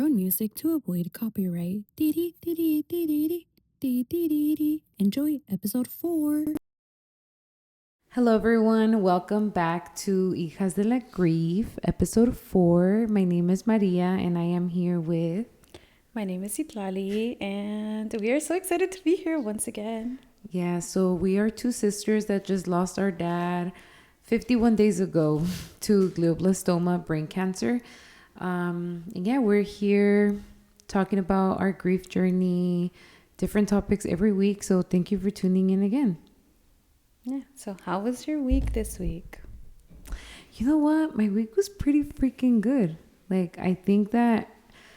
our own music to avoid copyright. Enjoy episode 4. Hello, everyone. Welcome back to Hijas de la Grief, episode 4. My name is Maria, and I am here with. My name is Itlali, and we are so excited to be here once again. Yeah, so we are two sisters that just lost our dad 51 days ago to glioblastoma, brain cancer. And yeah, we're here talking about our grief journey, different topics every week. So thank you for tuning in again. Yeah, so how was your week this week? You know what? My week was pretty freaking good. Like, I think that,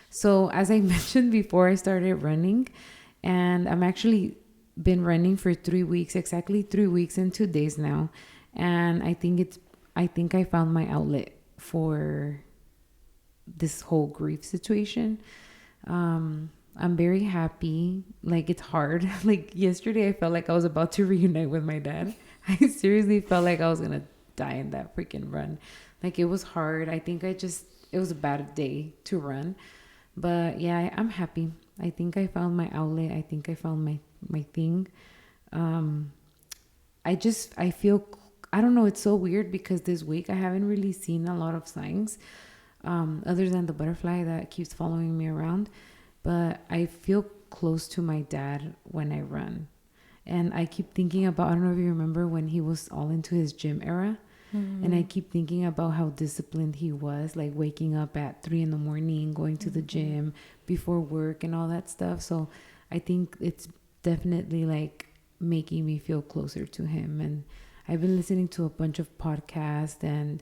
so as I mentioned before, I started running, and I'm actually been running for 3 weeks, exactly 3 weeks and 2 days now. And I think I found my outlet for this whole grief situation. I'm very happy. Like, it's hard. Like, yesterday I felt like I was about to reunite with my dad. I seriously felt like I was gonna die in that freaking run. Like, it was hard. I think it was a bad day to run. But yeah, I'm happy. I think I found my outlet. I think I found my thing. I feel, I don't know, it's so weird because this week I haven't really seen a lot of signs, other than the butterfly that keeps following me around. But I feel close to my dad when I run. And I keep thinking about, I don't know if you remember when he was all into his gym era. Mm-hmm. And I keep thinking about how disciplined he was, like waking up at 3 in the morning, going to the gym before work and all that stuff. So I think it's definitely like making me feel closer to him. And I've been listening to a bunch of podcasts, and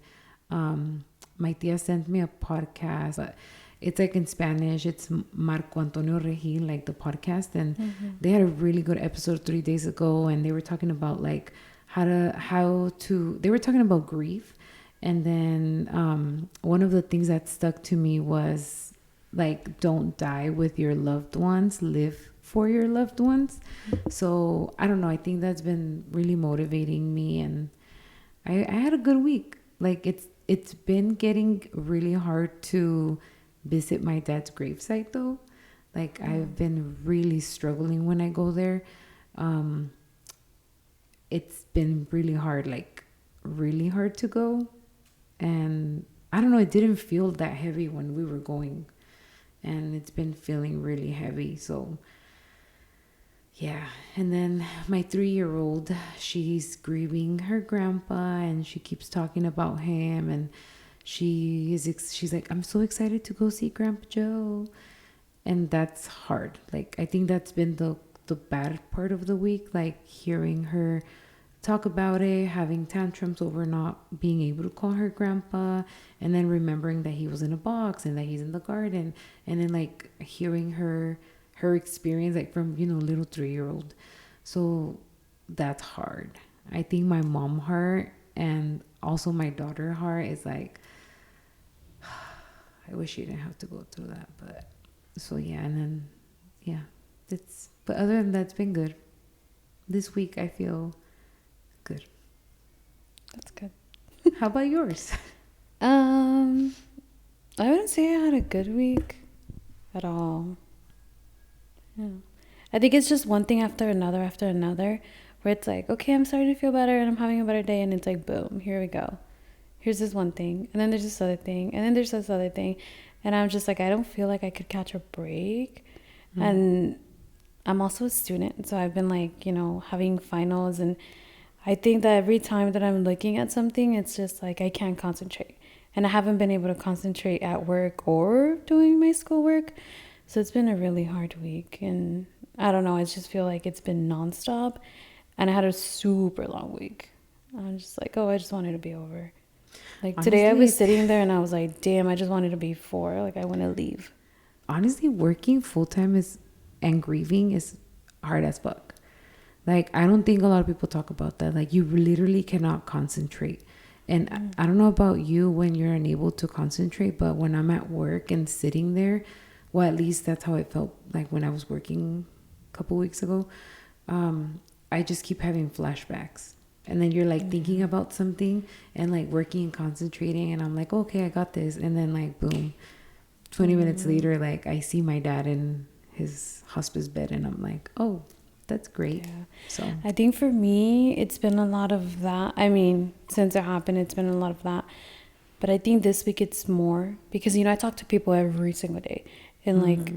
my tia sent me a podcast, but it's like in Spanish. It's Marco Antonio Regil, like the podcast, and they had a really good episode 3 days ago, and they were talking about like they were talking about grief. And then one of the things that stuck to me was like, don't die with your loved ones, live for your loved ones. So I don't know, I think that's been really motivating me, and I had a good week. Like, it's been getting really hard to visit my dad's gravesite though. Like, I've been really struggling when I go there. It's been really hard, like really hard to go. And I don't know, it didn't feel that heavy when we were going, and it's been feeling really heavy. So yeah. And then my 3-year-old, she's grieving her grandpa, and she keeps talking about him, and she's like, I'm so excited to go see Grandpa Joe. And that's hard. Like, I think that's been the bad part of the week, like hearing her talk about it, having tantrums over not being able to call her grandpa, and then remembering that he was in a box and that he's in the garden, and then like hearing her experience, like from, little 3-year-old. So that's hard. I think my mom heart and also my daughter heart is like, I wish you didn't have to go through that. But so yeah. And then yeah, but other than that, it's been good. This week I feel good. That's good. How about yours? I wouldn't say I had a good week at all. Yeah. I think it's just one thing after another, where it's like, okay, I'm starting to feel better and I'm having a better day, and it's like, boom, here we go. Here's this one thing, and then there's this other thing, and then there's this other thing, and I'm just like, I don't feel like I could catch a break. And I'm also a student, so I've been like, having finals, and I think that every time that I'm looking at something, it's just like I can't concentrate, and I haven't been able to concentrate at work or doing my schoolwork. So it's been a really hard week, and I don't know, I just feel like it's been nonstop, and I had a super long week. I'm just like, oh, I just wanted to be over. Like, honestly, today I was sitting there and I was like, damn, I just wanted to be 4. Like, I want to leave. Honestly, working full-time and grieving is hard as fuck. Like, I don't think a lot of people talk about that. Like, you literally cannot concentrate. And I don't know about you when you're unable to concentrate, but when I'm at work and sitting there, well, at least that's how it felt like when I was working a couple weeks ago. I just keep having flashbacks. And then you're like thinking about something and like working and concentrating. And I'm like, okay, I got this. And then like, boom, 20 minutes later, like I see my dad in his hospice bed, and I'm like, oh, that's great. Yeah. So I think for me, it's been a lot of that. I mean, since it happened, it's been a lot of that. But I think this week it's more because, I talk to people every single day. And like,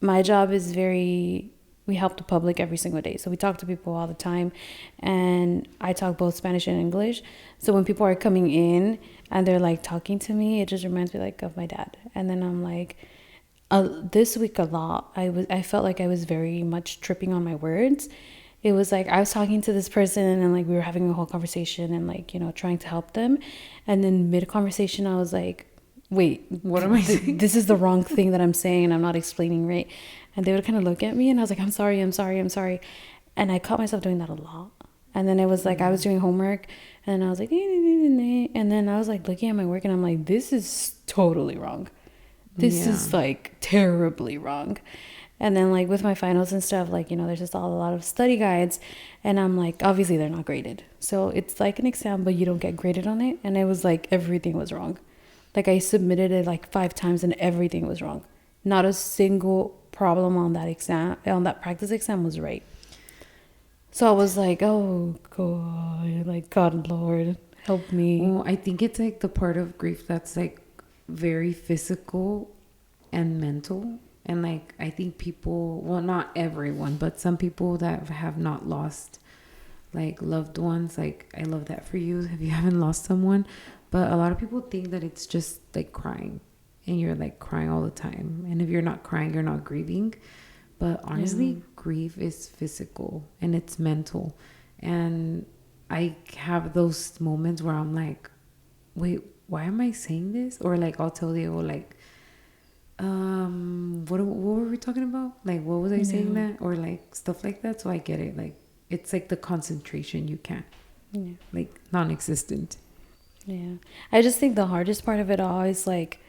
my job is we help the public every single day. So we talk to people all the time. And I talk both Spanish and English. So when people are coming in and they're like talking to me, it just reminds me like of my dad. And then I'm like, this week a lot, I felt like I was very much tripping on my words. It was like I was talking to this person and like we were having a whole conversation and like, trying to help them. And then mid conversation, I was like, wait, what am I saying? This is the wrong thing that I'm saying and I'm not explaining right. And they would kind of look at me and I was like, I'm sorry. And I caught myself doing that a lot. And then it was like I was doing homework and I was like, and then I was like looking at my work and I'm like, this is totally wrong. This is like terribly wrong. And then like with my finals and stuff, like, there's just a lot of study guides and I'm like, obviously they're not graded. So it's like an exam, but you don't get graded on it. And it was like, everything was wrong. Like I submitted it like 5 times and everything was wrong. Not a single problem on that exam, on that practice exam was right. So I was like, oh God, like God, Lord, help me. Well, I think it's like the part of grief that's like very physical and mental. And like I think people, well, not everyone, but some people that have not lost like loved ones, like I love that for you if you haven't lost someone. But a lot of people think that it's just like crying and you're like crying all the time, and if you're not crying, you're not grieving. But honestly, grief is physical and it's mental. And I have those moments where I'm like, wait, why am I saying this? Or like I'll tell Diego like, what were we talking about? Like, what was I saying that? Or like stuff like that. So I get it. Like it's like the concentration you can't, like non-existent. Yeah. I just think the hardest part of it all is like,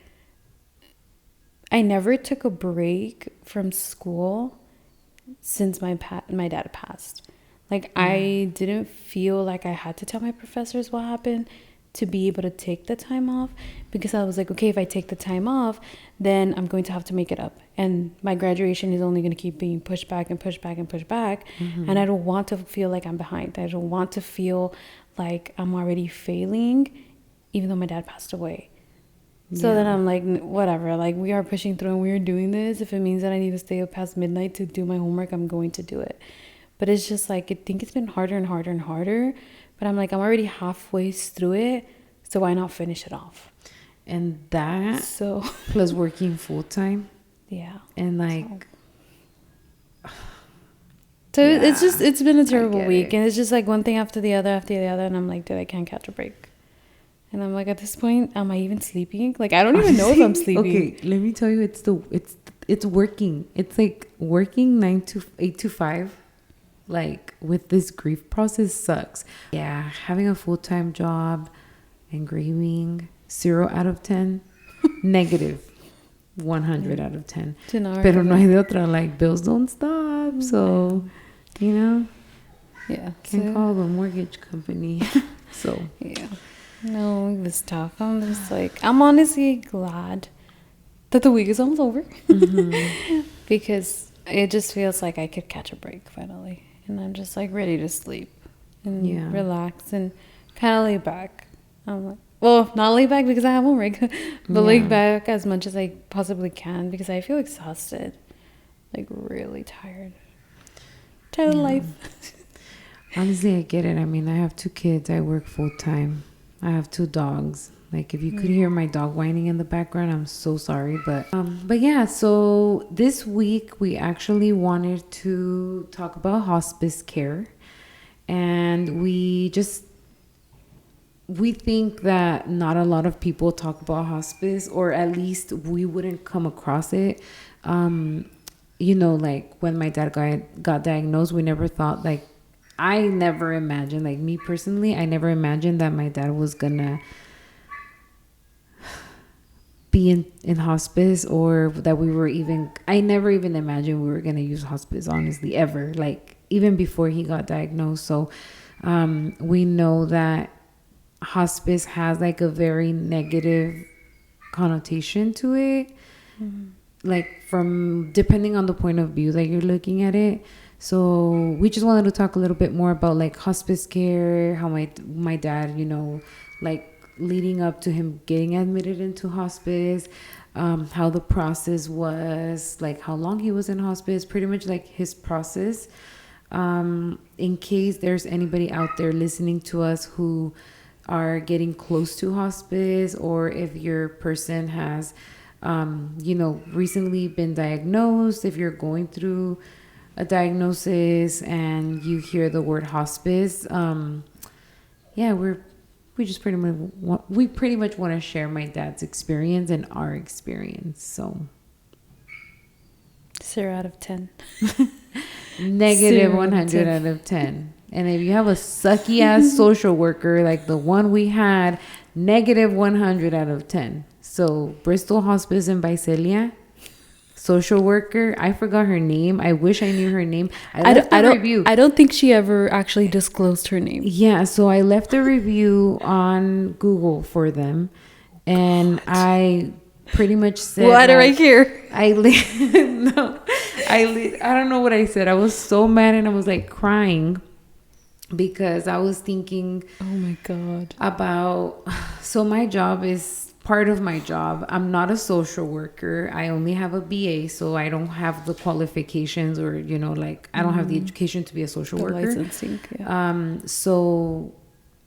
I never took a break from school since my dad passed. Like I didn't feel like I had to tell my professors what happened to be able to take the time off, because I was like, okay, if I take the time off, then I'm going to have to make it up. And my graduation is only going to keep being pushed back and pushed back and pushed back. And I don't want to feel like I'm behind. I don't want to feel like I'm already failing, even though my dad passed away. So then I'm like, whatever, like we are pushing through and we are doing this. If it means that I need to stay up past midnight to do my homework, I'm going to do it. But it's just like, I think it's been harder and harder and harder. But I'm like, I'm already halfway through it, so why not finish it off? And that, so plus working full time. Yeah. And like, so it's been a terrible week. And it's just like one thing after the other. And I'm like, dude, I can't catch a break. And I'm like, at this point, am I even sleeping? Like, I don't even know if I'm sleeping. Okay, let me tell you, it's working. It's like working 8 to 5. Like with this grief process sucks. Yeah, having a full-time job and grieving, 0 out of 10, negative 100 out of 10. Pero no hay de otra. Like bills don't stop, so can't call the mortgage company. So yeah. No, it was tough. I'm just like, I'm honestly glad that the week is almost over. Because it just feels like I could catch a break finally. And I'm just like ready to sleep and relax and kind of lay back. I'm like, well, not lay back because I have homework, but lay back as much as I possibly can because I feel exhausted, like really tired. Tired of life. Honestly, I get it. I mean, I have 2 kids. I work full time. I have 2 dogs. Like if you could hear my dog whining in the background, I'm so sorry. But yeah, so this week we actually wanted to talk about hospice care. And we think that not a lot of people talk about hospice, or at least we wouldn't come across it. Like when my dad got diagnosed, we never thought, like, I never imagined, like me personally, I never imagined that my dad was gonna be in hospice, or that I never even imagined we were gonna use hospice, honestly, ever, like even before he got diagnosed. So we know that hospice has like a very negative connotation to it. like from depending on the point of view that you're looking at it. So we just wanted to talk a little bit more about like hospice care, how my dad, you know, like leading up to him getting admitted into hospice, how the process was, like how long he was in hospice, pretty much like his process. In case there's anybody out there listening to us who are getting close to hospice, or if your person has you know, recently been diagnosed, if you're going through a diagnosis and you hear the word hospice, yeah, we pretty much want to share my dad's experience and our experience. So 0 out of 10. negative 0 100 out of 10. And if you have a sucky ass social worker like the one we had, negative 100 out of 10. So Bristol Hospice in Visalia, social worker. I forgot her name. I wish I knew her name. I left a review. I don't think she ever actually disclosed her name. Yeah, so I left a review on Google for them, and I pretty much said, "What right here?" No, I don't know what I said. I was so mad, and I was like crying because I was thinking, oh my god, about. So my job is. Part of my job, I'm not a social worker. I only have a BA, so I don't have the qualifications, or you know, like I don't have the education to be a social worker. Licensing, yeah. So,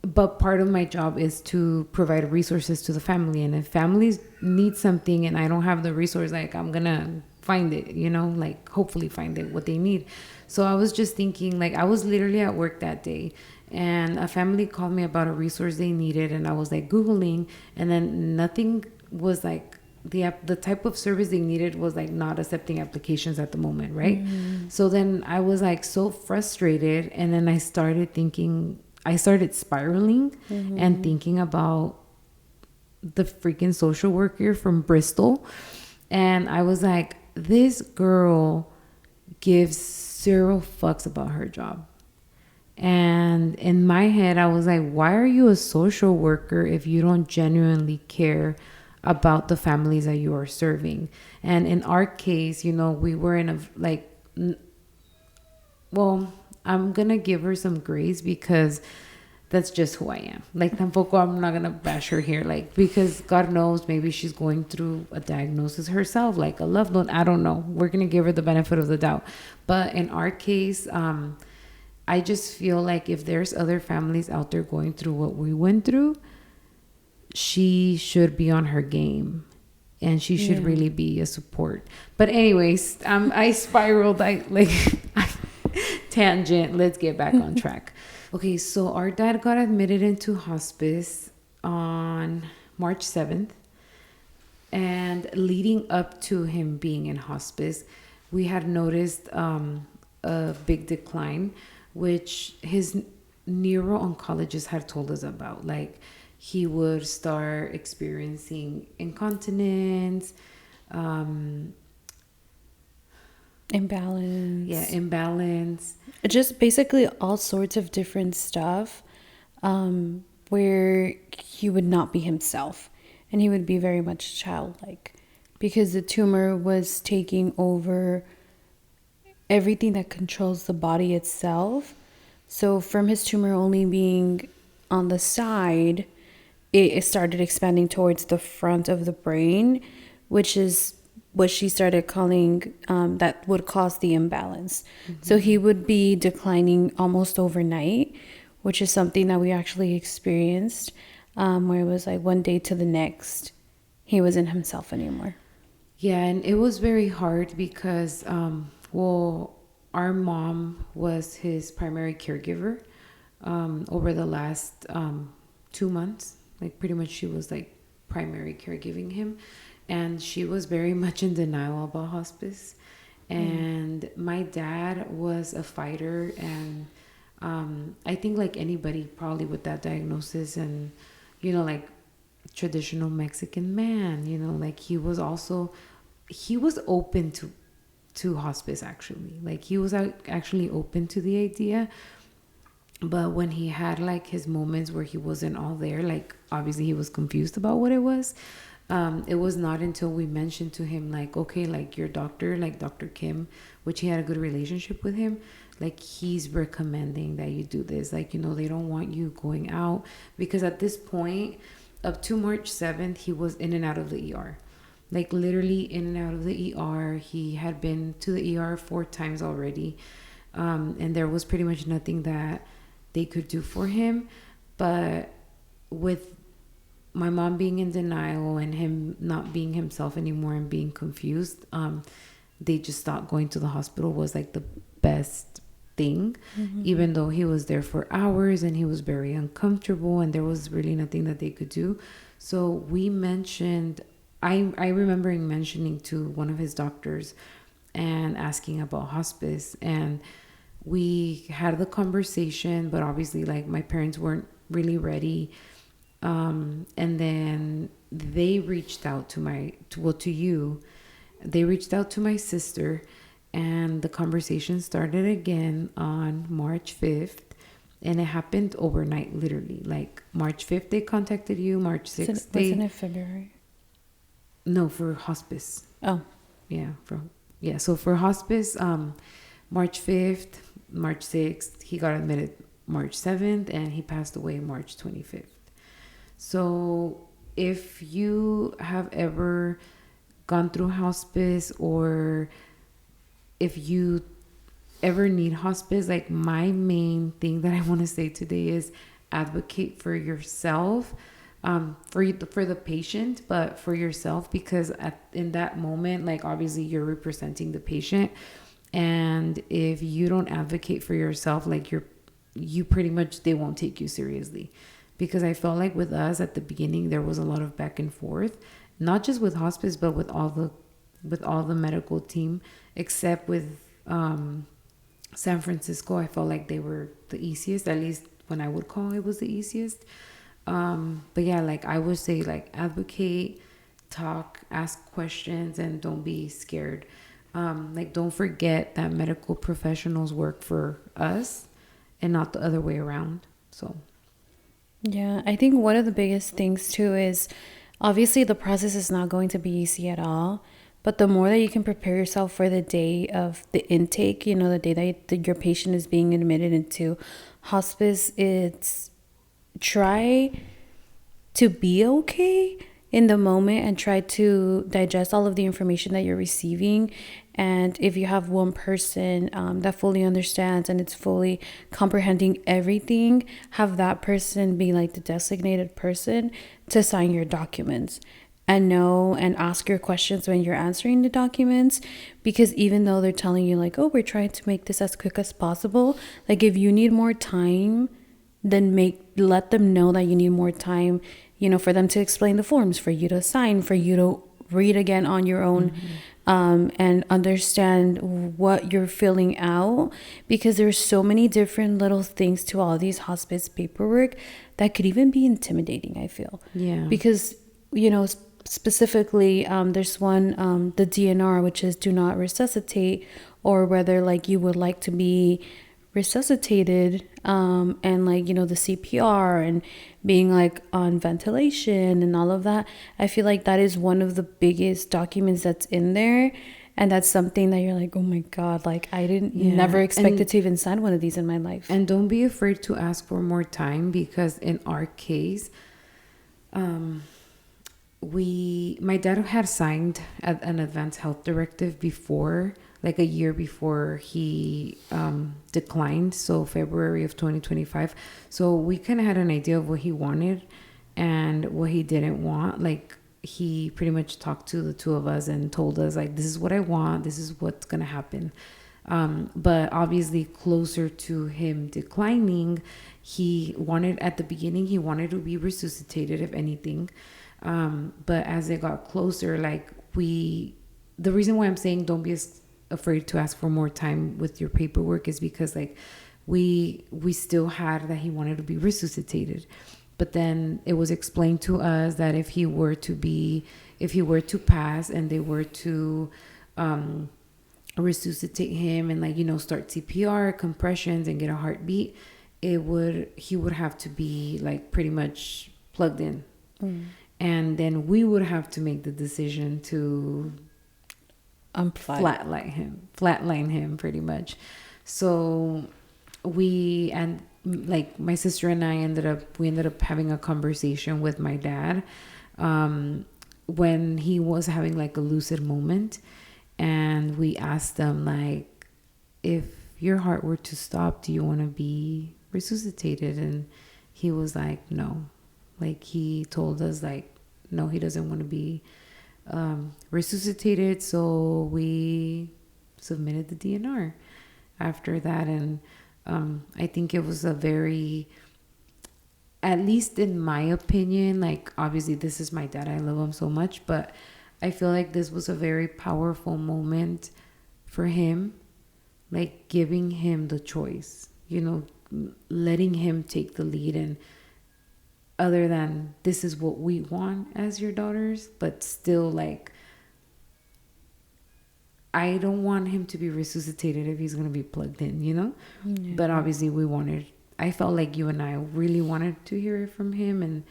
but part of my job is to provide resources to the family, and if families need something and I don't have the resource, like I'm gonna find it, you know, like hopefully find it what they need. So I was just thinking, like I was literally at work that day, and a family called me about a resource they needed, and I was like Googling, and then nothing was like the type of service they needed was like not accepting applications at the moment, right? So then I was like so frustrated, and then I started spiraling and thinking about the freaking social worker from Bristol, and I was like, this girl gives 0 fucks about her job. And in my head, I was like, why are you a social worker if you don't genuinely care about the families that you are serving? And in our case, you know, we were in a, like, well, I'm going to give her some grace because that's just who I am. Like, tampoco, I'm not going to bash her here. Like, because God knows, maybe she's going through a diagnosis herself, like a loved one. I don't know. We're going to give her the benefit of the doubt. But in our case, I just feel like if there's other families out there going through what we went through, she should be on her game, and she should really be a support. But anyways, I spiraled. Tangent. Let's get back on track. Okay, so our dad got admitted into hospice on March 7th. And leading up to him being in hospice, we had noticed a big decline, which his neuro-oncologist had told us about. Like, he would start experiencing incontinence, imbalance. Yeah, imbalance. Just basically all sorts of different stuff, where he would not be himself, and he would be very much childlike, because the tumor was taking over everything that controls the body itself. So from his tumor only being on the side, it started expanding towards the front of the brain, which is what she started calling that would cause the imbalance. So he would be declining almost overnight, which is something that we actually experienced, where it was like one day to the next, he wasn't himself anymore. Yeah, and it was very hard because, our mom was his primary caregiver over the last 2 months. Like, pretty much she was like primary caregiving him. And she was very much in denial about hospice. And my dad was a fighter. And I think like anybody probably with that diagnosis and, you know, like traditional Mexican man, you know, like he was open to hospice, actually. Like, he was actually open to the idea. But when he had like his moments where he wasn't all there, like obviously he was confused about what it was. It was not until we mentioned to him, like, okay, like your doctor, like Dr. Kim, which he had a good relationship with him, like he's recommending that you do this. Like, you know, they don't want you going out, because at this point, up to March 7th, he was in and out of the ER. Like literally in and out of the ER. He had been to the ER 4 times already. And there was pretty much nothing that they could do for him. But with my mom being in denial and him not being himself anymore and being confused, they just thought going to the hospital was like the best thing, even though he was there for hours and he was very uncomfortable and there was really nothing that they could do. So we mentioned, I remember mentioning to one of his doctors and asking about hospice, and we had the conversation, but obviously like my parents weren't really ready. And then they reached out to you. They reached out to my sister, and the conversation started again on March 5th. And it happened overnight, literally. Like March 5th, they contacted you. March 6th, Wasn't it February? No, for hospice. Oh. Yeah. So for hospice, March 5th, March 6th, he got admitted March 7th, and he passed away March 25th. So if you have ever gone through hospice, or if you ever need hospice, like my main thing that I want to say today is advocate for yourself, for the patient, but for yourself, because in that moment, like obviously you're representing the patient, and if you don't advocate for yourself, like you pretty much, they won't take you seriously. Because I felt like with us at the beginning, there was a lot of back and forth, not just with hospice, but with all the medical team, except with San Francisco. I felt like they were the easiest, at least when I would call, it was the easiest. But yeah, like I would say, like advocate, talk, ask questions, and don't be scared. Like don't forget that medical professionals work for us and not the other way around. So. Yeah, I think one of the biggest things too is obviously the process is not going to be easy at all, but the more that you can prepare yourself for the day of the intake, you know, the day that your patient is being admitted into hospice, it's try to be okay in the moment and try to digest all of the information that you're receiving. And if you have one person that fully understands and it's fully comprehending everything, have that person be like the designated person to sign your documents and know and ask your questions when you're answering the documents. Because even though they're telling you like, oh, we're trying to make this as quick as possible, like if you need more time, then let them know that you need more time, you know, for them to explain the forms, for you to sign, for you to read again on your own. And understand what you're filling out, because there's so many different little things to all these hospice paperwork that could even be intimidating, I feel. Yeah. Because, you know, specifically, there's one, the DNR, which is do not resuscitate, or whether like you would like to be resuscitated, and like, you know, the CPR and being like on ventilation and all of that. I feel like that is one of the biggest documents that's in there, and that's something that you're like, oh my god, like I didn't never expected to even sign one of these in my life. And don't be afraid to ask for more time, because in our case, my dad had signed an advance health directive before, like a year before he declined, so February of 2025. So we kind of had an idea of what he wanted and what he didn't want. Like he pretty much talked to the two of us and told us like, this is what I want, this is what's gonna happen. But obviously closer to him declining, at the beginning he wanted to be resuscitated if anything. But as it got closer, like the reason why I'm saying don't be afraid to ask for more time with your paperwork is because like we still had that he wanted to be resuscitated, but then it was explained to us that if he were to pass and they were to resuscitate him and like, you know, start CPR, compressions, and get a heartbeat, he would have to be like pretty much plugged in. and then we would have to make the decision to flatline him pretty much. So like my sister and I ended up having a conversation with my dad when he was having like a lucid moment, and we asked him, like, if your heart were to stop, do you want to be resuscitated? And he was like, no. Like, he told us, like, no, he doesn't want to be resuscitated. So we submitted the DNR after that. And I think it was a very, at least in my opinion, like, obviously this is my dad, I love him so much, but I feel like this was a very powerful moment for him, like giving him the choice, you know, letting him take the lead. And other than, this is what we want as your daughters, but still, like, I don't want him to be resuscitated if he's going to be plugged in, you know? Yeah. But obviously I felt like you and I really wanted to hear it from him. And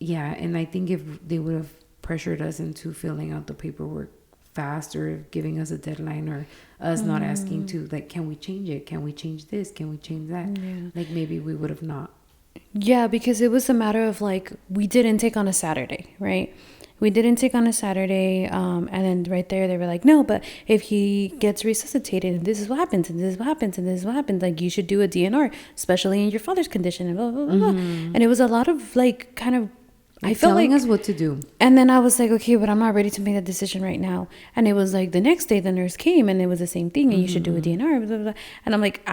yeah, and I think if they would have pressured us into filling out the paperwork fast, or giving us a deadline, or us not asking to, like, can we change it? Can we change this? Can we change that? Yeah. Like, maybe we would have not. Yeah, because it was a matter of, like, we didn't take on a Saturday, right? We didn't take on a Saturday, and then right there they were like, no, but if he gets resuscitated, and this is what happens, and this is what happens, and this is what happens, like, you should do a DNR, especially in your father's condition, and blah, blah, blah, blah. And it was a lot of, like, kind of, I felt telling like, us what to do. And then I was like, okay, but I'm not ready to make that decision right now. And it was like the next day the nurse came, and it was the same thing, and you should do a DNR, blah, blah, blah. And I'm like,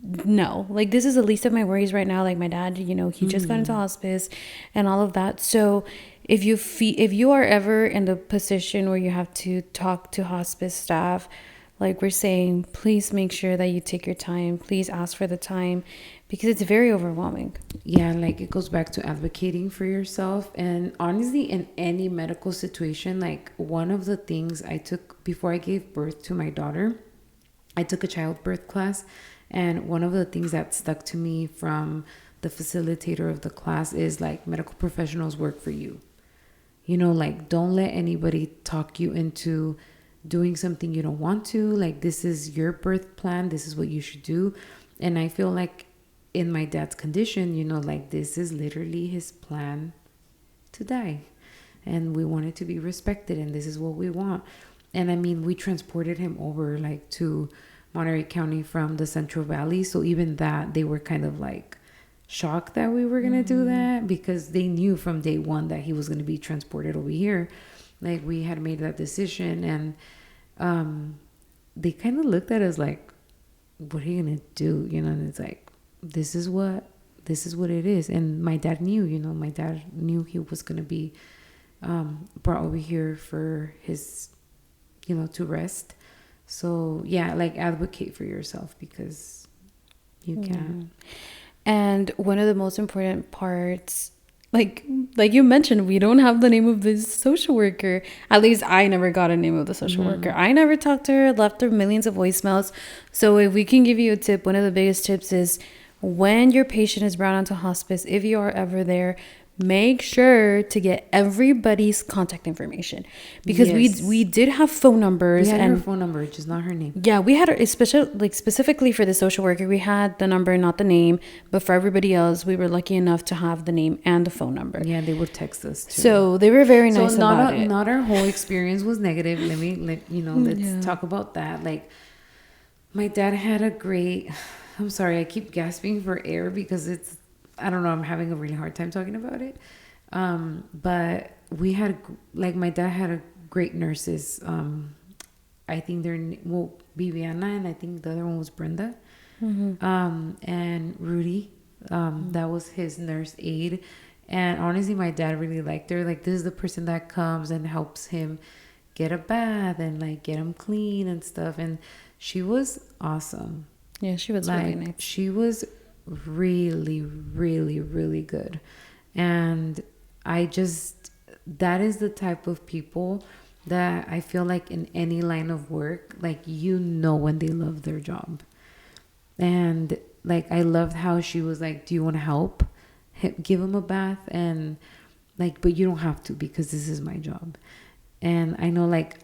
no, like, this is the least of my worries right now. Like, my dad, you know, he just got into hospice and all of that. So if you are ever in the position where you have to talk to hospice staff, like we're saying, please make sure that you take your time. Please ask for the time, because it's very overwhelming. Yeah, like, it goes back to advocating for yourself. And honestly, in any medical situation, like, one of the things I took before I gave birth to my daughter, I took a childbirth class. And one of the things that stuck to me from the facilitator of the class is, like, medical professionals work for you. You know, like, don't let anybody talk you into doing something you don't want to. Like, this is your birth plan. This is what you should do. And I feel like in my dad's condition, you know, like, this is literally his plan to die. And we want it to be respected. And this is what we want. And I mean, we transported him over, like, to Monterey County from the Central Valley. So even that, they were kind of like shocked that we were going to do that, because they knew from day one that he was going to be transported over here. Like, we had made that decision, and they kind of looked at us like, what are you going to do? You know, and it's like, this is what it is. And my dad knew, you know, he was going to be brought over here for his, you know, to rest. So yeah, like, advocate for yourself, because you can. And one of the most important parts, like you mentioned, we don't have the name of this social worker. At least I never got a name of the social worker. I never talked to her, left her millions of voicemails. So if we can give you a tip, one of the biggest tips is, when your patient is brought onto hospice, if you are ever there, make sure to get everybody's contact information, because we did have phone numbers. We had her phone number, just not her name. Yeah, we had specifically for the social worker, we had the number, not the name. But for everybody else, we were lucky enough to have the name and the phone number. Yeah, they would text us too. So they were very nice about it. Not our whole experience was negative. Let's talk about that. Like, my dad had a great. I'm sorry, I keep gasping for air because I don't know, I'm having a really hard time talking about it. But we had, like, my dad had a great nurses. I think Viviana, and I think the other one was Brenda. And Rudy, that was his nurse aide. And honestly, my dad really liked her. Like, this is the person that comes and helps him get a bath and, like, get him clean and stuff. And she was awesome. Yeah, she was really nice. She was really, really, really good. And that is the type of people that I feel like in any line of work, like, you know, when they love their job. And, like, I loved how she was like, do you want to help? Give him a bath. And like, but you don't have to because this is my job. And I know, like,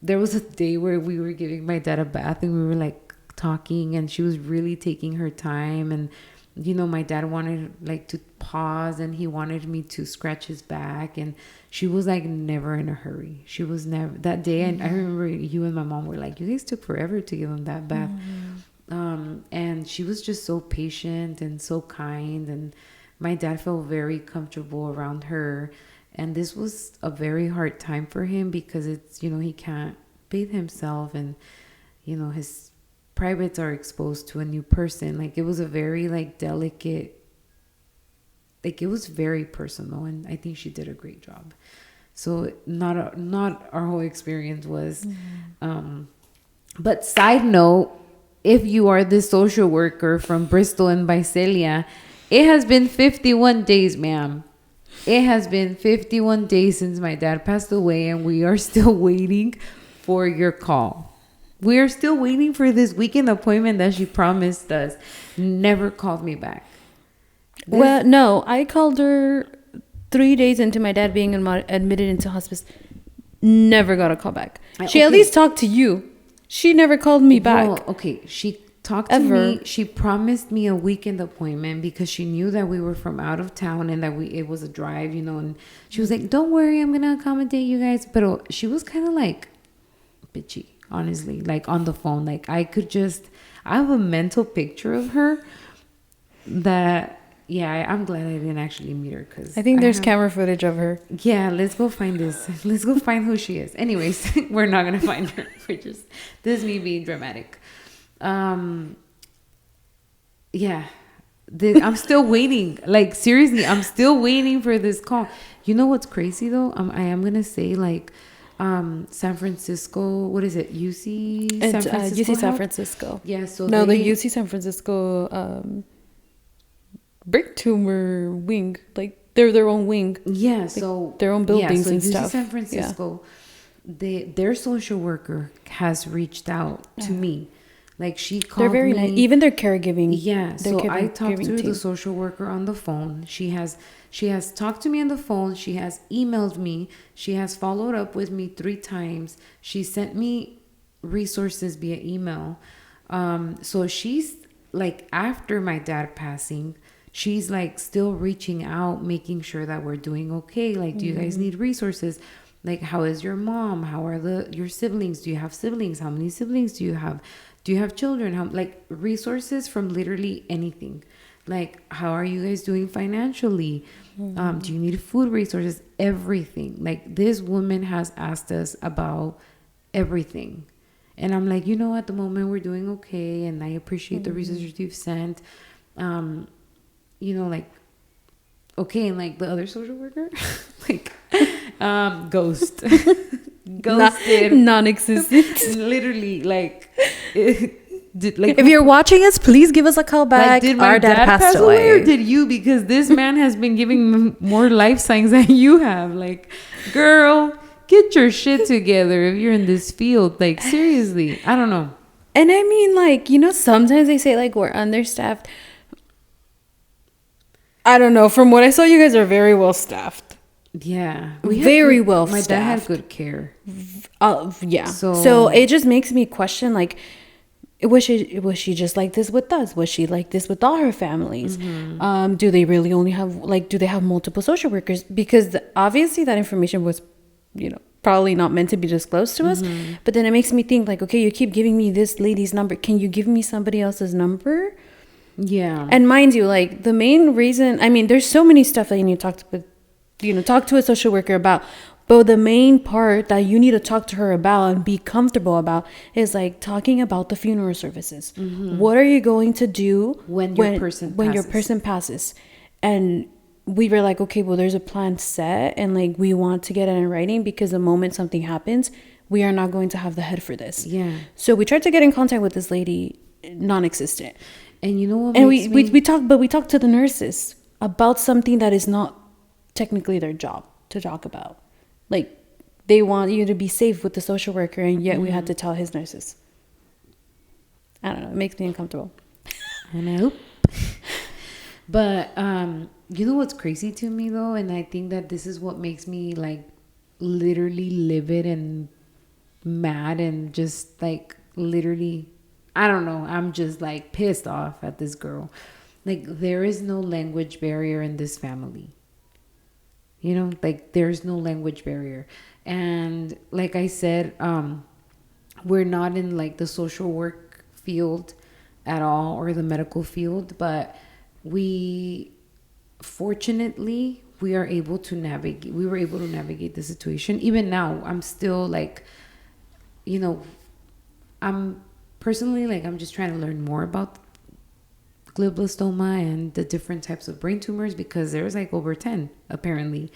there was a day where we were giving my dad a bath and we were like talking, and she was really taking her time. And, you know, my dad wanted like to pause, and he wanted me to scratch his back. And she was like never in a hurry. She was never that day. And I remember you and my mom were like, you guys took forever to give him that bath. And she was just so patient and so kind. And my dad felt very comfortable around her. And this was a very hard time for him because it's, you know, he can't bathe himself, and, you know, his privates are exposed to a new person. Like, it was a very like delicate, like, it was very personal, and I think she did a great job. So not our whole experience was, but side note, if you are the social worker from Bristol and Visalia, it has been 51 days, ma'am. It has been 51 days since my dad passed away, and we are still waiting for your call. We are still waiting for this weekend appointment that she promised us. Never called me back. Well, no, I called her 3 days into my dad being admitted into hospice. Never got a call back. She at least talked to you. She never called me back. Well, okay, she talked to me. She promised me a weekend appointment because she knew that we were from out of town and that it was a drive, you know. And she was like, "Don't worry, I'm gonna accommodate you guys." But she was kind of like bitchy, honestly, like on the phone. Like, I have a mental picture of her that. Yeah, I'm glad I didn't actually meet her because I think there's camera footage of her. Yeah, let's go find this. Let's go find who she is. Anyways, we're not gonna find her. This is me being dramatic. Yeah, I'm still waiting. Like, seriously, I'm still waiting for this call. You know what's crazy though? I am gonna say, like, San Francisco. What is it? UC San Francisco. UC San Francisco. Yeah. So no, the UC San Francisco. Brain tumor wing, like they're their own wing. Yeah, like so their own buildings so and UC stuff. San Francisco, their social worker has reached out to me. Like, she called me. They're very nice. Even their caregiving. Yeah, so I talked to the social worker on the phone. She has talked to me on the phone. She has emailed me. She has followed up with me 3 times. She sent me resources via email. So she's like, after my dad passing, she's like still reaching out, making sure that we're doing okay. Like, do you guys need resources? Like, how is your mom? How are your siblings? Do you have siblings? How many siblings do you have? Do you have children? Like, resources from literally anything. Like, how are you guys doing financially? Do you need food resources? Everything. Like, this woman has asked us about everything. And I'm like, you know, at the moment we're doing okay, and I appreciate the resources you've sent. You know, like, okay. And like the other social worker, like, ghost. Ghosted. Non-existent. Literally, like, if you're watching us, please give us a call back. Like, did my dad pass away, or did you? Because this man has been giving more life signs than you have. Like, girl, get your shit together if you're in this field. Like, seriously, I don't know. And I mean, like, you know, sometimes they say like we're understaffed. I don't know. From what I saw, you guys are very well staffed. Yeah, very well staffed. My dad had good care. Yeah. So it just makes me question, like, was she just like this with us? Was she like this with all her families? Do they really only have, like, do they have multiple social workers? Because obviously that information was, you know, probably not meant to be disclosed to us. But then it makes me think, like, okay, you keep giving me this lady's number. Can you give me somebody else's number? Yeah. And mind you, like, the main reason, I mean, there's so many stuff that you need to talk to a social worker about. But the main part that you need to talk to her about and be comfortable about is, like, talking about the funeral services. What are you going to do when your person passes? And we were like, okay, well, there's a plan set, and like, we want to get it in writing, because the moment something happens, we are not going to have the head for this. Yeah. So we tried to get in contact with this lady, non-existent. And you know what? And we talked to the nurses about something that is not technically their job to talk about. Like, they want you to be safe with the social worker, and yet we had to tell his nurses. I don't know. It makes me uncomfortable. I know. But you know what's crazy to me though, and I think that this is what makes me like literally livid and mad and just like literally, I don't know, I'm just like pissed off at this girl. Like there is no language barrier in this family. You know, like there's no language barrier. And like I said, we're not in like the social work field at all or the medical field, but we fortunately we are able to navigate we were able to navigate the situation. Even now I'm still like, you know, I'm personally like I'm just trying to learn more about glioblastoma and the different types of brain tumors, because there's like over 10 apparently,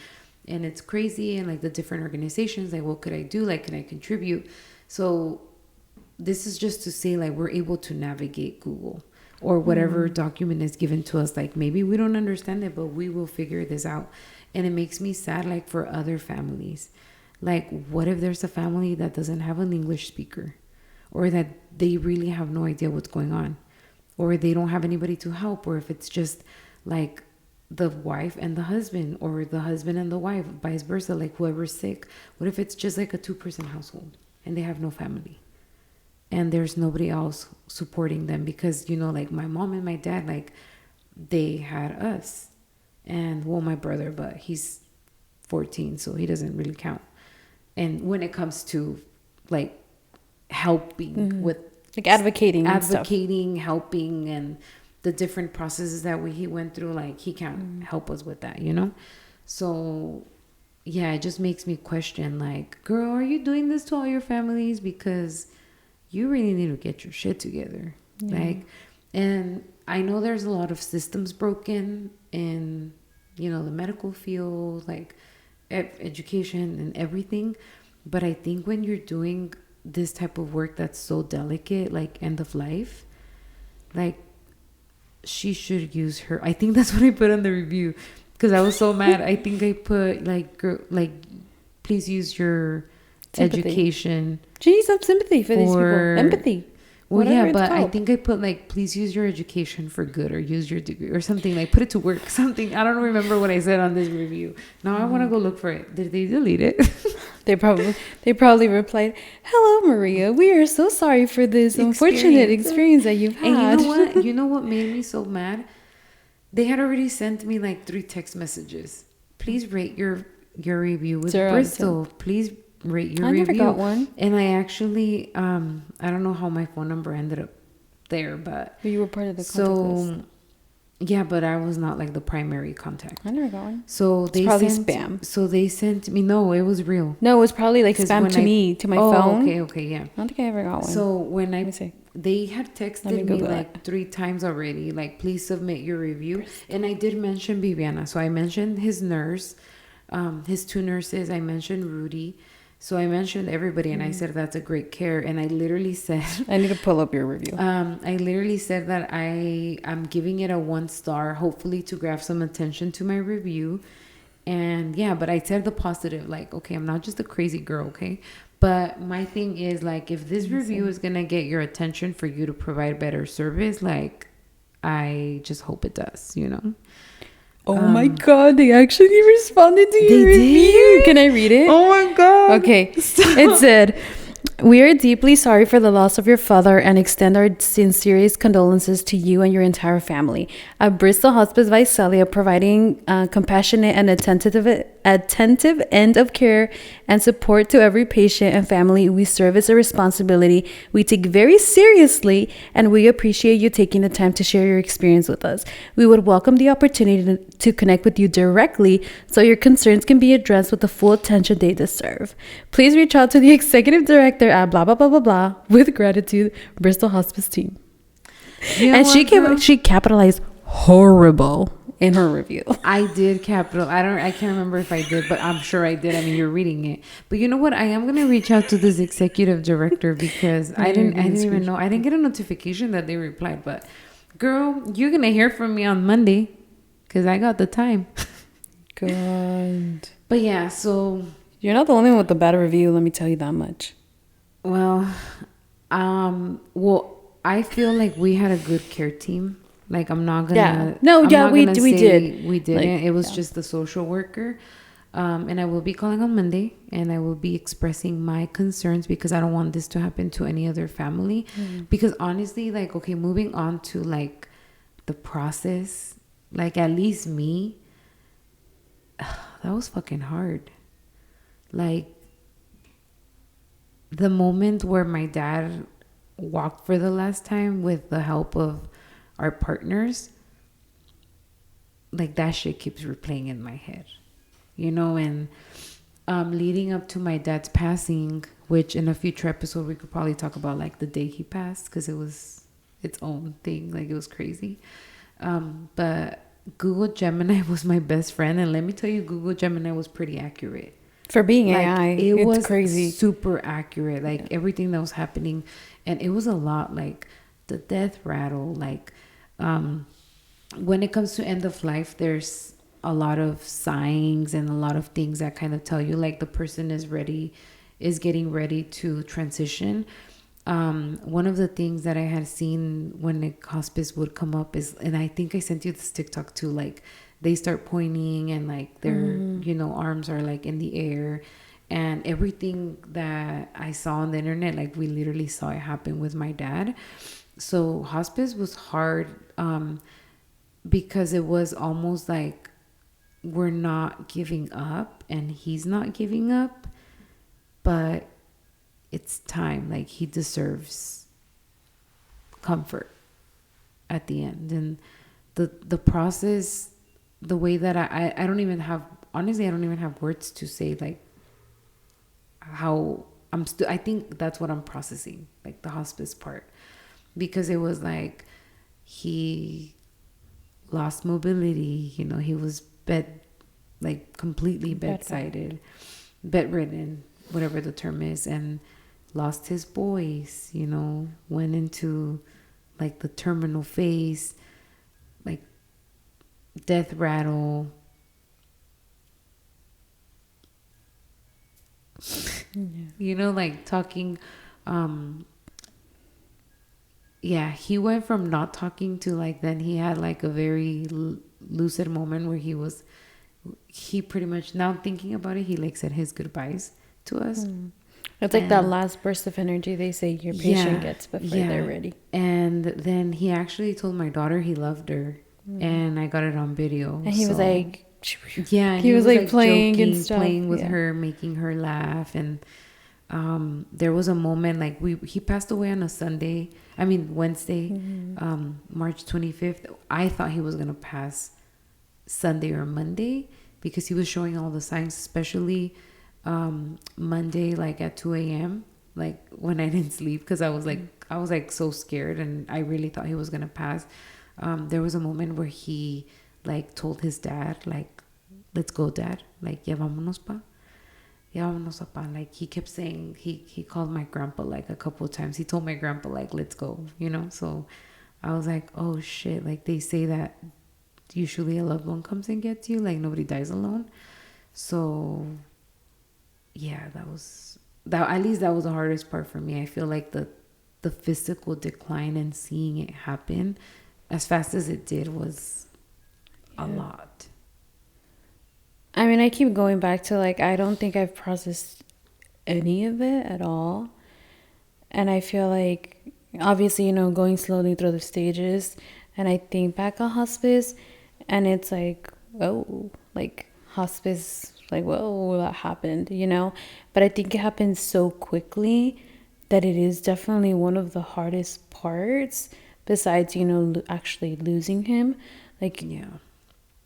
and it's crazy. And like the different organizations, like what could I do, like can I contribute? So this is just to say like we're able to navigate Google or whatever document is given to us. Like maybe we don't understand it, but we will figure this out. And it makes me sad like for other families. Like what if there's a family that doesn't have an English speaker, or that they really have no idea what's going on, or they don't have anybody to help, or if it's just like the wife and the husband, or the husband and the wife, vice versa, like whoever's sick. What if it's just like a 2-person household and they have no family and there's nobody else supporting them? Because, you know, like my mom and my dad, like they had us, and well, my brother, but he's 14, so he doesn't really count. And when it comes to like helping with like advocating, helping, and the different processes that he went through, like he can't help us with that, you know? So yeah, it just makes me question, like, girl, are you doing this to all your families? Because you really need to get your shit together. Like, and I know there's a lot of systems broken in, you know, the medical field, like education and everything. But I think when you're doing this type of work that's so delicate, like end of life, like she should use her, I think that's what I put on the review, because I was so mad. I think I put like, girl, like please use your sympathy. Education. Jeez, some sympathy for these people. Empathy. Well, yeah, but I think I put like, please use your education for good, or use your degree or something, like put it to work, something. I don't remember what I said on this review. Now I want to go look for it. Did they delete it? They probably replied, "Hello, Maria. We are so sorry for this unfortunate experience that you've had." And you know what? You know what made me so mad? They had already sent me like 3 text messages. Please rate your review with Bristol. Please rate your review. I never got one. And I actually, I don't know how my phone number ended up there, but you were part of the contact list. Yeah, but I was not like the primary contact. I never got one. So it's probably spam. So they sent me. No, it was real. No, it was probably like spam to my phone. Okay, yeah. I don't think I ever got one. So when they had texted me like 3 times already, like, please submit your review. And I did mention Viviana. So I mentioned his nurse, his 2 nurses. I mentioned Rudy. So I mentioned everybody, and I said that's a great care. And I literally said, I need to pull up your review. I literally said that I'm giving it a 1 star, hopefully to grab some attention to my review. And yeah, but I said the positive, like, okay, I'm not just a crazy girl, okay? But my thing is, like, if this review is gonna get your attention for you to provide better service, like, I just hope it does, you know? Oh my God, they actually responded to your review. Did? Can I read it? Oh my God. Okay. Stop. It said, "We are deeply sorry for the loss of your father and extend our sincerest condolences to you and your entire family. At Bristol Hospice Visalia, providing compassionate and attentive end of care and support to every patient and family, we serve as a responsibility we take very seriously, and we appreciate you taking the time to share your experience with us. We would welcome the opportunity to connect with you directly so your concerns can be addressed with the full attention they deserve. Please reach out to the executive director at blah, blah, blah, blah, blah. With gratitude, Bristol Hospice team." You know, and she capitalized horrible in her review. I did capital. I can't remember if I did, but I'm sure I did. I mean, you're reading it. But you know what? I am going to reach out to this executive director, because I didn't even know. I didn't get a notification that they replied. But girl, you're going to hear from me on Monday, because I got the time. God. But yeah, so you're not the only one with the bad review. Let me tell you that much. Well, I feel like we had a good care team. Like, I'm not Yeah. gonna, No, I'm yeah, not gonna we say did. we didn't. Like, It was yeah. just the social worker. And I will be calling on Monday, and I will be expressing my concerns because I don't want this to happen to any other family. Because honestly, like, okay, moving on to like the process, like, at least me, that was fucking hard. Like, the moment where my dad walked for the last time with the help of our partners, like, that shit keeps replaying in my head, you know. And leading up to my dad's passing, which in a future episode we could probably talk about, like, the day he passed, because it was its own thing. Like, it was crazy. But Google Gemini was my best friend, and let me tell you, Google Gemini was pretty accurate. For being Like, AI, it it's was crazy. super accurate. Like, everything that was happening, and it was a lot. Like, the death rattle, like, when it comes to end of life, there's a lot of signs and a lot of things that kind of tell you, like, the person is getting ready to transition. One of the things that I had seen when the hospice would come up is, and I think I sent you this TikTok too, like, they start pointing, and like their, you know, arms are like in the air, and everything that I saw on the internet, like, we literally saw it happen with my dad. So hospice was hard, because it was almost like we're not giving up and he's not giving up, but it's time. Like, he deserves comfort at the end. And the process, the way that I don't even have, honestly, I don't even have words to say, like, how I think that's what I'm processing, like, the hospice part, because it was like he lost mobility, you know, he was like, completely bedridden, whatever the term is, and lost his voice, you know, went into like the terminal phase, like, death rattle. You know, like, talking, yeah, he went from not talking to, like, then he had like a very lucid moment where he pretty much, now thinking about it, he like said his goodbyes to us. It's like that last burst of energy they say your patient gets before they're ready. And then he actually told my daughter he loved her, and I got it on video. And he was like, yeah, he was like playing joking, and stuff. playing with her, making her laugh. And there was a moment, like, he passed away on a Wednesday, March 25th. I thought he was gonna pass Sunday or Monday, because he was showing all the signs, especially Monday, like at 2 a.m., like, when I didn't sleep, because I was like so scared, and I really thought he was gonna pass. There was a moment where he like told his dad, like, let's go, dad, like, ya vámonos, pa. Yeah, like, he kept saying, he called my grandpa like a couple of times. He told my grandpa, like, let's go, you know. So I was like, oh shit, like, they say that usually a loved one comes and gets you, like, nobody dies alone. So yeah, at least that was the hardest part for me. I feel like the physical decline and seeing it happen as fast as it did was a lot. I mean, I keep going back to, like, I don't think I've processed any of it at all. And I feel like, obviously, you know, going slowly through the stages. And I think back on hospice, and it's like, oh, like, hospice, like, whoa, that happened, you know? But I think it happened so quickly that it is definitely one of the hardest parts, besides, you know, actually losing him. Like, Yeah.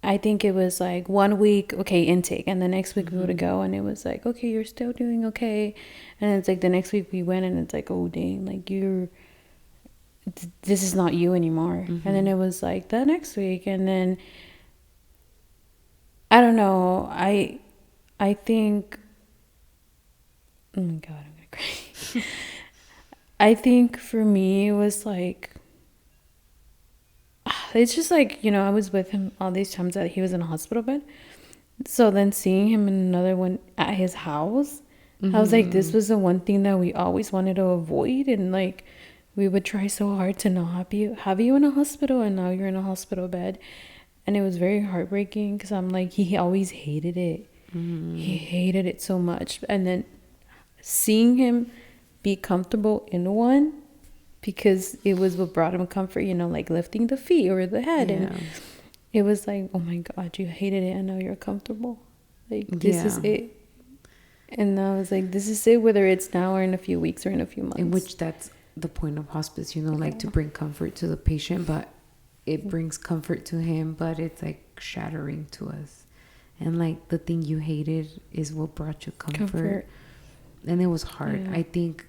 I think it was like 1 week, okay, intake, and the next week we would go, and it was like, okay, you're still doing okay, and it's like the next week we went, and it's like, oh dang, like, this is not you anymore. And then it was like the next week, and then I don't know, I think, oh my god, I'm gonna cry. I think for me it was like, it's just like, you know, I was with him all these times that he was in a hospital bed. So then seeing him in another one at his house, I was like, this was the one thing that we always wanted to avoid. And like, we would try so hard to not have you in a hospital, and now you're in a hospital bed. And it was very heartbreaking because I'm like, he always hated it. He hated it so much. And then seeing him be comfortable in one, because it was what brought him comfort, you know, like lifting the feet or the head. Yeah. And it was like, oh my God, you hated it, and now you're comfortable. Like, this is it. And I was like, this is it, whether it's now or in a few weeks or in a few months. In which that's the point of hospice, you know, like to bring comfort to the patient, but it brings comfort to him, but it's like shattering to us. And like the thing you hated is what brought you comfort. And it was hard. Yeah. I think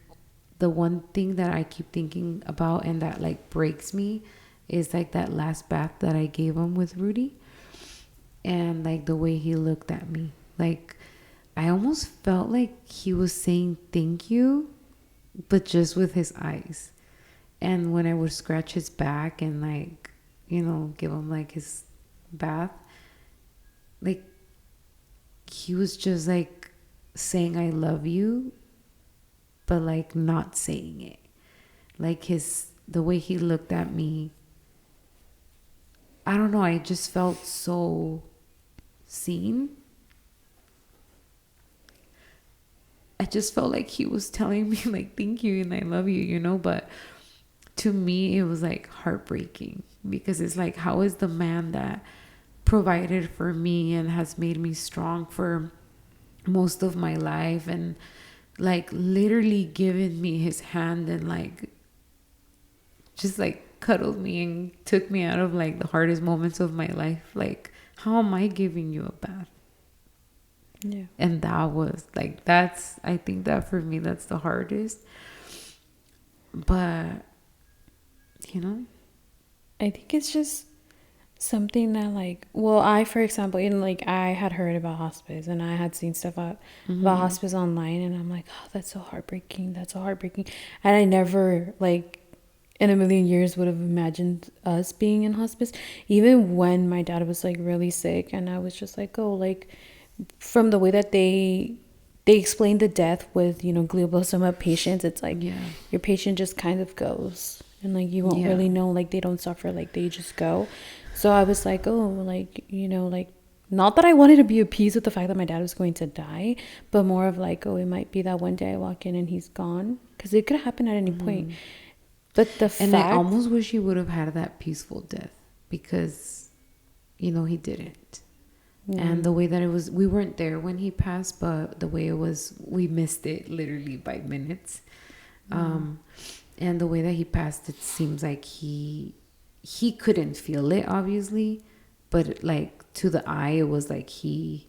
the one thing that I keep thinking about and that like breaks me is like that last bath that I gave him with Rudy, and like the way he looked at me. Like, I almost felt like he was saying thank you, but just with his eyes. And when I would scratch his back and like, you know, give him like his bath, like he was just like saying I love you, but like not saying it. Like the way he looked at me, I don't know, I just felt so seen. I just felt like he was telling me like thank you and I love you, you know. But to me it was like heartbreaking, because it's like, how is the man that provided for me and has made me strong for most of my life, and like literally given me his hand and like just like cuddled me and took me out of like the hardest moments of my life, like how am I giving you a bath? Yeah. And that was like, that's, I think that for me, that's the hardest. But, you know, I think it's just something that like, well, I, for example, in like, I had heard about hospice and I had seen stuff about hospice online, and I'm like, oh, that's so heartbreaking. That's so heartbreaking. And I never like in a million years would have imagined us being in hospice, even when my dad was like really sick. And I was just like, oh, like, from the way that they explained the death with, you know, glioblastoma patients, it's like your patient just kind of goes, and like you won't really know, like they don't suffer, like they just go. So I was like, oh, like, you know, like, not that I wanted to be appeased with the fact that my dad was going to die, but more of like, oh, it might be that one day I walk in and he's gone, because it could happen at any point. But I almost wish he would have had that peaceful death, because, you know, he didn't. And the way that it was, we weren't there when he passed, but the way it was, we missed it literally by minutes. And the way that he passed, it seems like he couldn't feel it, obviously, but like to the eye, it was like he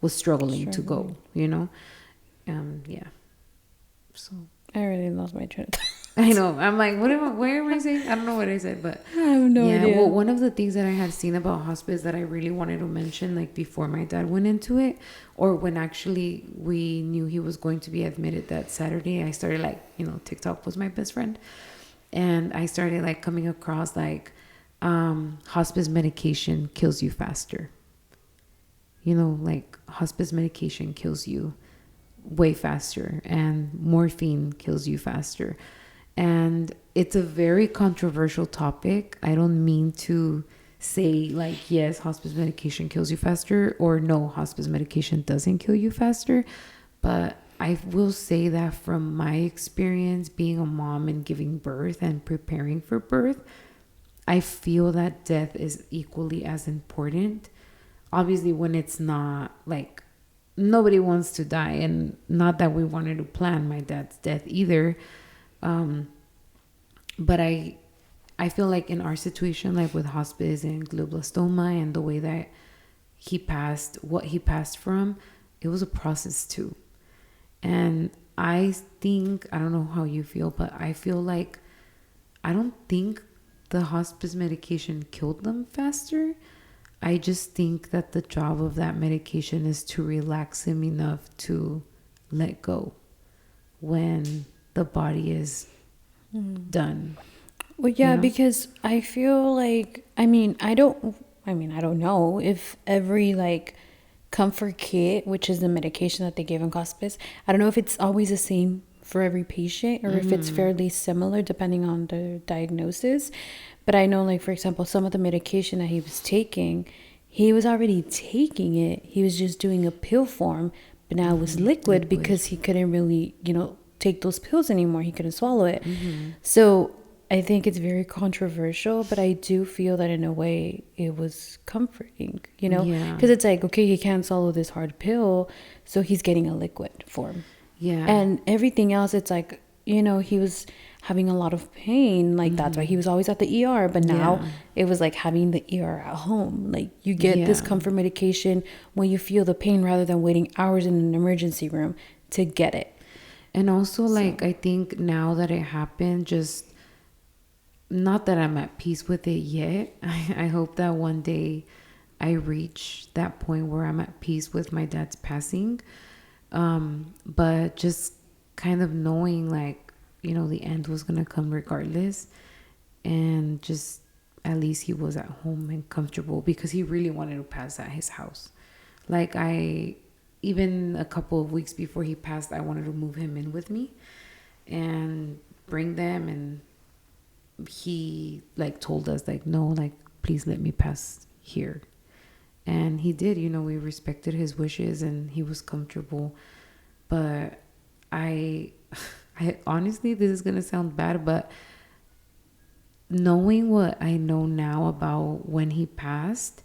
was struggling to go, you know? Yeah. So I really lost my train of thought. I know. I'm like, where am I saying? I don't know what I said, but I have no idea. Well, one of the things that I had seen about hospice that I really wanted to mention, like before my dad went into it, or when actually we knew he was going to be admitted that Saturday, I started like, you know, TikTok was my best friend. And I started like coming across like, hospice medication kills you faster. You know, like hospice medication kills you way faster, and morphine kills you faster. And it's a very controversial topic. I don't mean to say like, yes, hospice medication kills you faster, or no, hospice medication doesn't kill you faster. But I will say that from my experience being a mom and giving birth and preparing for birth, I feel that death is equally as important. Obviously, when it's not like, nobody wants to die, and not that we wanted to plan my dad's death either. But I feel like in our situation, like with hospice and glioblastoma and the way that he passed, what he passed from, it was a process too. And I think, I don't know how you feel, but I feel like, I don't think the hospice medication killed them faster. I just think that the job of that medication is to relax him enough to let go when the body is done. Well, yeah, You know? because I feel like, I don't know if every like comfort kit, which is the medication that they give in hospice, I don't know if it's always the same for every patient or if it's fairly similar depending on the diagnosis. But I know, like, for example, some of the medication that he was taking, he was already taking it. He was just doing a pill form, but now it was liquid because he couldn't really, take those pills anymore. He couldn't swallow it. So I think it's very controversial, but I do feel that in a way it was comforting, Yeah. because it's like, okay, he can't swallow this hard pill, so he's getting a liquid form. Yeah. And everything else, it's like, he was having a lot of pain. Like, that's why he was always at the ER. But now it was like having the ER at home. Like, you get this comfort medication when you feel the pain rather than waiting hours in an emergency room to get it. And also, like, I think now that it happened, just not that I'm at peace with it yet. I hope that one day I reach that point where I'm at peace with my dad's passing. But just kind of knowing, like, the end was going to come regardless. And just at least he was at home and comfortable, because he really wanted to pass at his house. Like, even a couple of weeks before he passed, I wanted to move him in with me and bring them. And he, like, told us, like, no, like, please let me pass here. And he did. We respected his wishes and he was comfortable. But I honestly, this is gonna sound bad, but knowing what I know now about when he passed,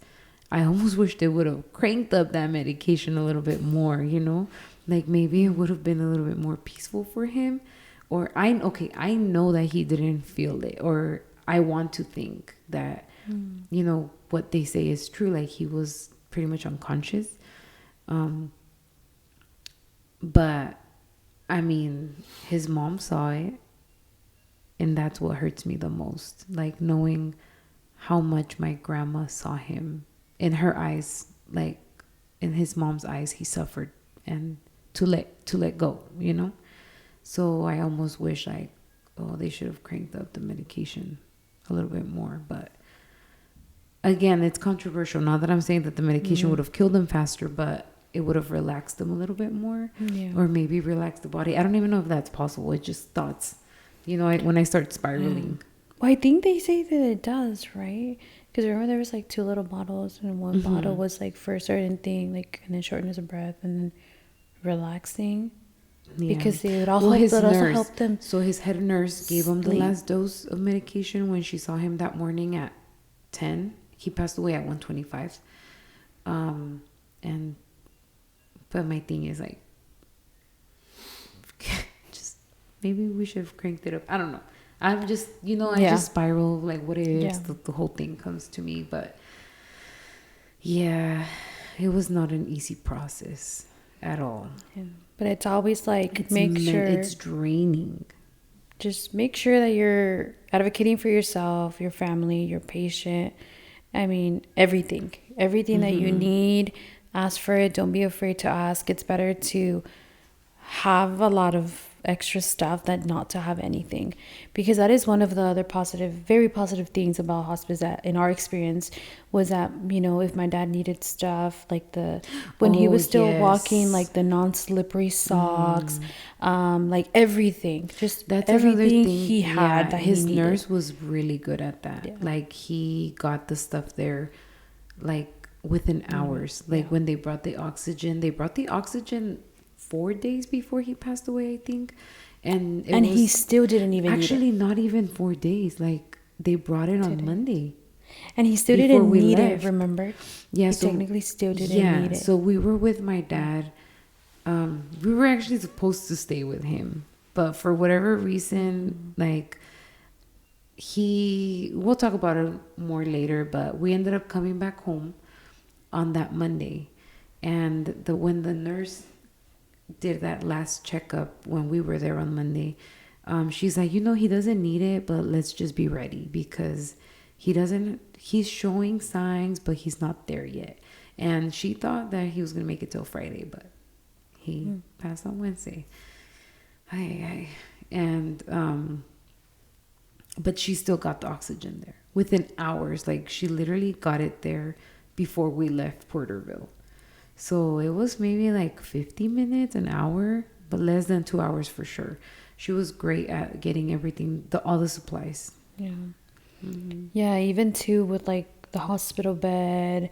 I almost wish they would have cranked up that medication a little bit more, like maybe it would have been a little bit more peaceful for him. Or I know that he didn't feel it, or I want to think that, what they say is true. Like, he was pretty much unconscious. But I mean, his mom saw it, and that's what hurts me the most. Like, knowing how much my grandma saw him in her eyes, like in his mom's eyes, he suffered, and to let go, So I almost wish, like, they should have cranked up the medication a little bit more. But again, it's controversial. Not that I'm saying that the medication would have killed him faster, but it would have relaxed them a little bit more, or maybe relaxed the body. I don't even know if that's possible. It's just thoughts, when I start spiraling. Well, I think they say that it does, right? Because remember, there was like 2 little bottles, and one bottle was like for a certain thing, like, and then shortness of breath, and then relaxing. Yeah. Because they would also, help them. So his head nurse gave him the last dose of medication when she saw him that morning at 10. He passed away at 1:25. But my thing is, like, just maybe we should have cranked it up. I don't know. I'm just, I just spiral, like, what it is. The whole thing comes to me. But yeah, it was not an easy process at all. Yeah. But it's always like, make sure it's draining. Just make sure that you're advocating for yourself, your family, your patient. I mean, everything that you need. Ask for it. Don't be afraid to ask. It's better to have a lot of extra stuff than not to have anything, because that is one of the other very positive things about hospice, that in our experience was that, if my dad needed stuff, like when he was still walking, like the non-slippery socks, like everything, just that's everything he had that his nurse was really good at that. Like, he got the stuff there, like, within hours. Like, when they brought the oxygen 4 days before he passed away, I think. And he still didn't even actually need it. Not even 4 days. Like, they brought it on Monday. And he still didn't need it, remember? Yeah, he technically still didn't need it. So we were with my dad. We were actually supposed to stay with him, but for whatever reason, like, we'll talk about it more later, but we ended up coming back home on that Monday. And when the nurse did that last checkup when we were there on Monday, she's like, he doesn't need it, but let's just be ready, because he's showing signs, but he's not there yet. And she thought that he was going to make it till Friday, but he passed on Wednesday. But she still got the oxygen there within hours. Like, she literally got it there before we left Porterville. So it was maybe like 50 minutes, an hour, but less than 2 hours for sure. She was great at getting everything, all the supplies. Yeah. Mm-hmm. Yeah, even too with like the hospital bed,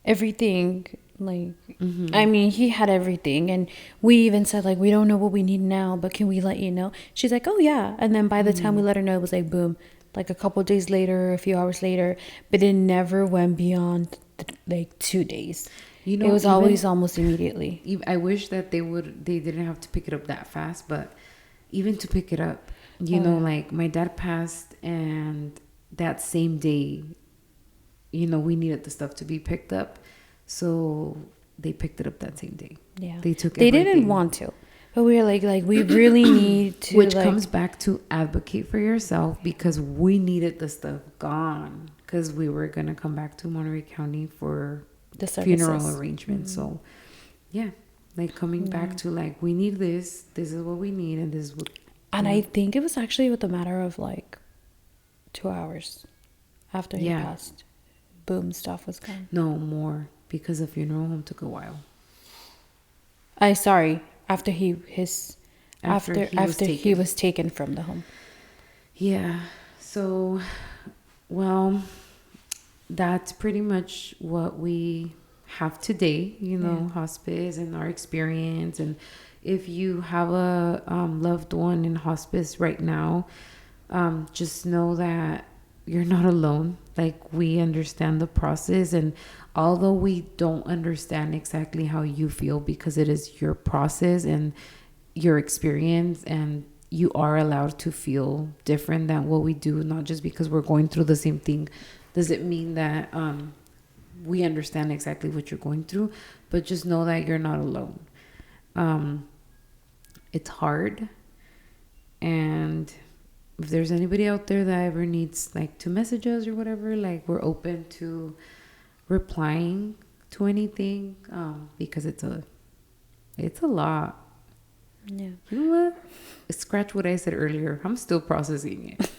everything. Like, Mm-hmm. I mean, he had everything. And we even said, like, we don't know what we need now, but can we let you know? She's like, oh, yeah. And then by the time we let her know, it was like, boom, like a couple days later, a few hours later. But it never went beyond like 2 days. You know, It was even, always almost immediately. I wish that they didn't have to pick it up that fast, but even to pick it up, you know, like my dad passed, and that same day, you know, we needed the stuff to be picked up. So they picked it up that same day. Yeah. They took They everything. didn't want to. But we were like we really need to. Which like, comes back to advocate for yourself, because we needed the stuff gone, because we were going to come back to Monterey County for the funeral services. arrangements. So, yeah, like coming back to like, we need this. This is what we need. And this is what. And I think it was actually with a matter of like 2 hours after he passed. Boom, stuff was gone. No, more, because the funeral home took a while. After he was taken from the home. Yeah. So, well, that's pretty much what we have today, you know, hospice and our experience. And if you have a loved one in hospice right now, just know that you're not alone. Like, we understand the process, and although we don't understand exactly how you feel, because it is your process and your experience, and you are allowed to feel different than what we do, not just because we're going through the same thing does it mean that we understand exactly what you're going through, but just know that you're not alone. It's hard, and if there's anybody out there that ever needs like to message us or whatever, like, we're open to replying to anything, because it's a lot. Yeah. You know what? Scratch what I said earlier. I'm still processing it.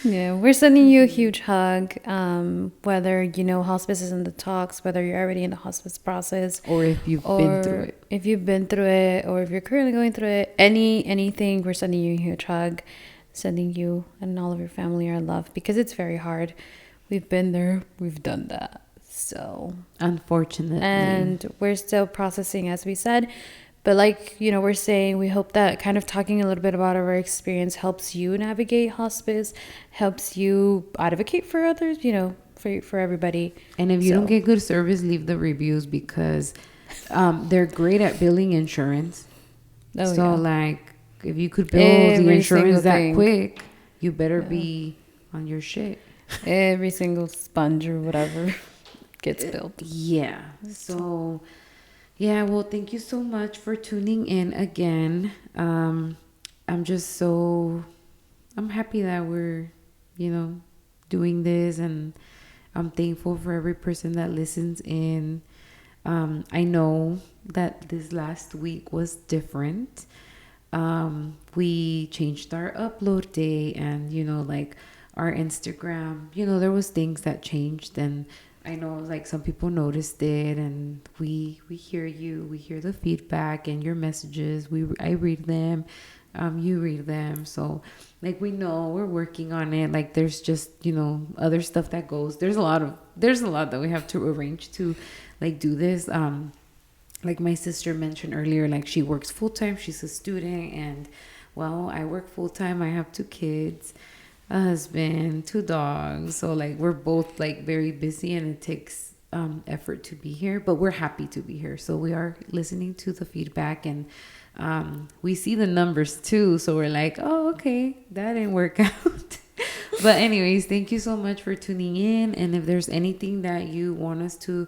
Yeah, we're sending you a huge hug. Whether you know hospice is in the talks, whether you're already in the hospice process, Or if you've been through it. If you've been through it, or if you're currently going through it, anything, we're sending you a huge hug, sending you and all of your family our love, because it's very hard. We've been there, we've done that. So unfortunately, and we're still processing, as we said. But like, you know, we're saying, we hope that kind of talking a little bit about our experience helps you navigate hospice, helps you advocate for others, you know, for everybody. And if you don't get good service, leave the reviews, because they're great at billing insurance. Like, if you could bill the insurance that quick, you better be on your shit. Every single sponge or whatever gets billed. Yeah. So... yeah, well, thank you so much for tuning in again. I'm happy that we're, you know, doing this, and I'm thankful for every person that listens in. I know that this last week was different. We changed our upload day, and, you know, like our Instagram, you know, there was things that changed, and I know like some people noticed it, and we hear you, we hear the feedback and your messages. I read them, you read them. So like, we know we're working on it. Like, there's just, you know, other stuff that goes. There's a lot that we have to arrange to like do this. Like my sister mentioned earlier, like she works full time. She's a student, and well, I work full time. I have 2 kids. A husband, 2 dogs. So like, we're both like very busy, and it takes effort to be here, but we're happy to be here. So we are listening to the feedback, and we see the numbers too. So we're like, oh, okay, that didn't work out. But anyways, thank you so much for tuning in. And if there's anything that you want us to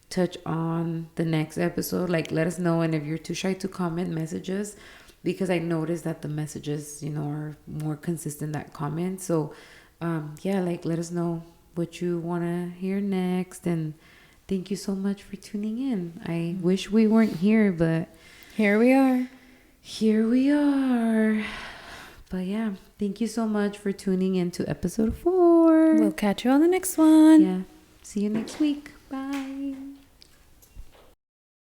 touch on the next episode, like, let us know. And if you're too shy to comment, message us, because I noticed that the messages, you know, are more consistent than comments. So, yeah, like, let us know what you want to hear next. And thank you so much for tuning in. I wish we weren't here, but here we are. Here we are. But yeah, thank you so much for tuning in to episode 4. We'll catch you on the next one. Yeah. See you next week. Bye.